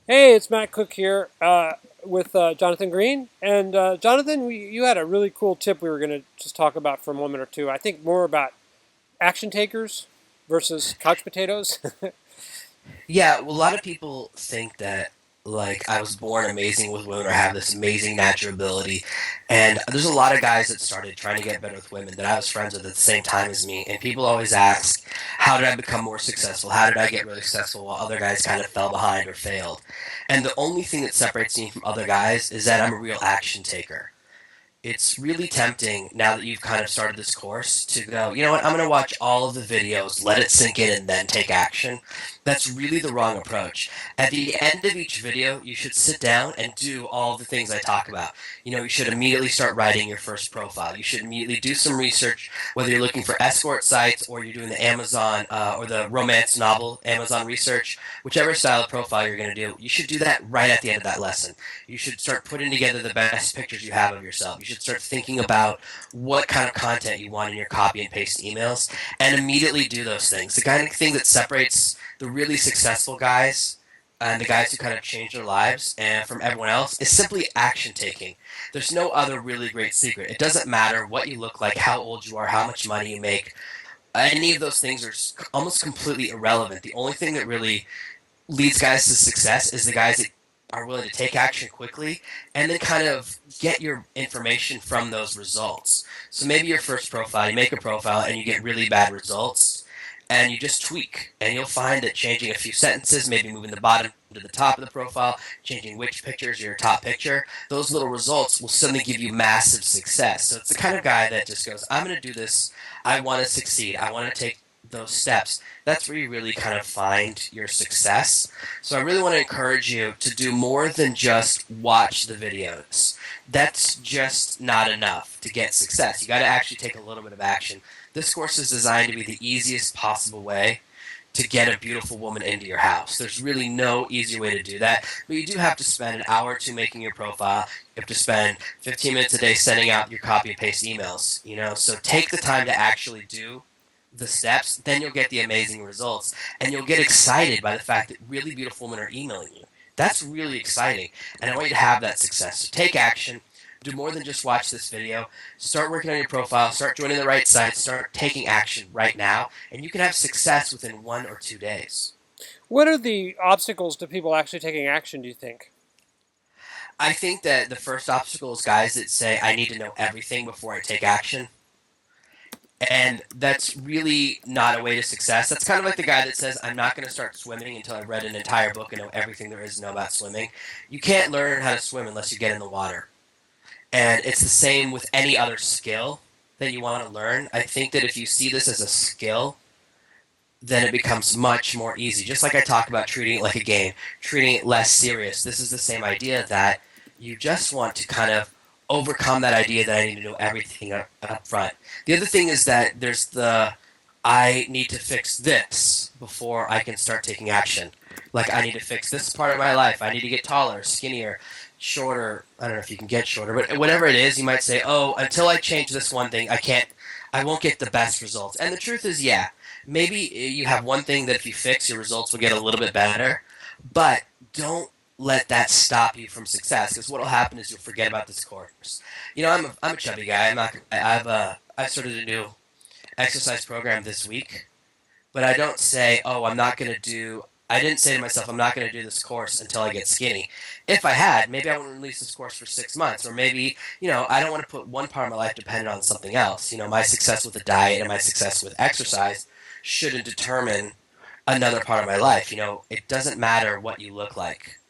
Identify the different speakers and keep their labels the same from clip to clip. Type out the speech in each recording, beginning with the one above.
Speaker 1: Hey, it's Matt Cook here with Jonathan Green. And Jonathan, you had a really cool tip we were going to just talk about for a moment or two. I think more about action takers versus couch potatoes.
Speaker 2: Yeah, well, a lot of people think that I was born amazing with women or have this amazing natural ability. And there's a lot of guys that started trying to get better with women that I was friends with at the same time as me. And people always ask, how did I become more successful? How did I get really successful while other guys kind of fell behind or failed? And the only thing that separates me from other guys is that I'm a real action taker. It's really tempting now that you've kind of started this course to go, you know what, I'm going to watch all of the videos, let it sink in, and then take action. That's really the wrong approach. At the end of each video, you should sit down and do all the things I talk about. You should immediately start writing your first profile. You should immediately do some research, whether you're looking for escort sites or you're doing the Amazon or the romance novel Amazon research, whichever style of profile you're going to do, you should do that right at the end of that lesson. You should start putting together the best pictures you have of yourself. You should start thinking about what kind of content you want in your copy and paste emails and immediately do those things. The kind of thing that separates the really successful guys and the guys who kind of change their lives and from everyone else is simply action taking. There's no other really great secret. It doesn't matter what you look like, how old you are, how much money you make. Any of those things are almost completely irrelevant. The only thing that really leads guys to success is the guys that are willing to take action quickly and then kind of get your information from those results. So maybe your first profile, you make a profile and you get really bad results and you just tweak and you'll find that changing a few sentences, maybe moving the bottom to the top of the profile, changing which pictures are your top picture, those little results will suddenly give you massive success. So it's the kind of guy that just goes, I'm going to do this. I want to succeed. I want to take those steps. That's where you really kind of find your success. So I really want to encourage you to do more than just watch the videos. That's just not enough to get success. You got to actually take a little bit of action. This course is designed to be the easiest possible way to get a beautiful woman into your house. There's really no easy way to do that, but you do have to spend an hour or two making your profile. You have to spend 15 minutes a day sending out your copy and paste emails. So take the time to actually do the steps, then you'll get the amazing results. And you'll get excited by the fact that really beautiful women are emailing you. That's really exciting. And I want you to have that success. So take action. Do more than just watch this video. Start working on your profile. Start joining the right sites. Start taking action right now. And you can have success within 1 or 2 days.
Speaker 1: What are the obstacles to people actually taking action, do you think?
Speaker 2: I think that the first obstacle is guys that say, I need to know everything before I take action. And that's really not a way to success. That's kind of like the guy that says, I'm not going to start swimming until I've read an entire book and know everything there is to know about swimming. You can't learn how to swim unless you get in the water. And it's the same with any other skill that you want to learn. I think that if you see this as a skill, then it becomes much more easy. Just like I talk about treating it like a game, treating it less serious. This is the same idea that you just want to kind of overcome that idea that I need to know everything up front. The other thing is that there's the I need to fix this before I can start taking action. Like I need to fix this part of my life. I need to get taller, skinnier, shorter. I don't know if you can get shorter, but whatever it is, you might say, "Oh, until I change this one thing, I won't get the best results." And the truth is, yeah, maybe you have one thing that if you fix, your results will get a little bit better, but don't let that stop you from success because what will happen is you'll forget about this course. I'm a chubby guy. I started a new exercise program this week, but I don't say, oh, I'm not going to do. I didn't say to myself, I'm not going to do this course until I get skinny. If I had, maybe I wouldn't release this course for 6 months, or maybe, I don't want to put one part of my life dependent on something else. My success with a diet and my success with exercise shouldn't determine another part of my life. It doesn't matter what you look like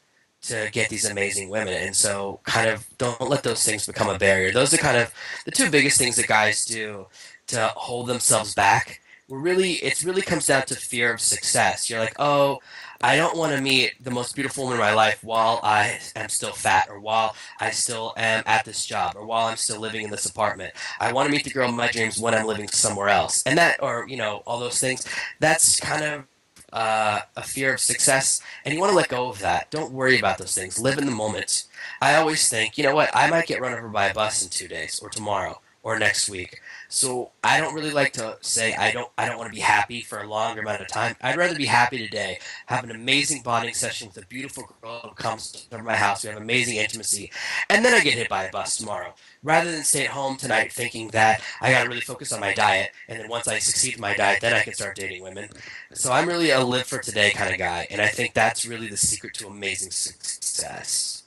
Speaker 2: to get these amazing women. And so kind of don't let those things become a barrier. Those are kind of the two biggest things that guys do to hold themselves back. It really comes down to fear of success. You're like, oh, I don't want to meet the most beautiful woman in my life while I am still fat, or while I still am at this job, or while I'm still living in this apartment. I want to meet the girl of my dreams when I'm living somewhere else. And that, or, all those things, that's kind of a fear of success, and you want to let go of that. Don't worry about those things. Live in the moment. I always think, you know what, I might get run over by a bus in 2 days or tomorrow. or next week. So I don't really like to say I don't want to be happy for a longer amount of time. I'd rather be happy today, have an amazing bonding session with a beautiful girl who comes to my house. We have amazing intimacy, and then I get hit by a bus tomorrow. Rather than stay at home tonight thinking that I got to really focus on my diet, and then once I succeed in my diet, then I can start dating women. So I'm really a live for today kind of guy, and I think that's really the secret to amazing success.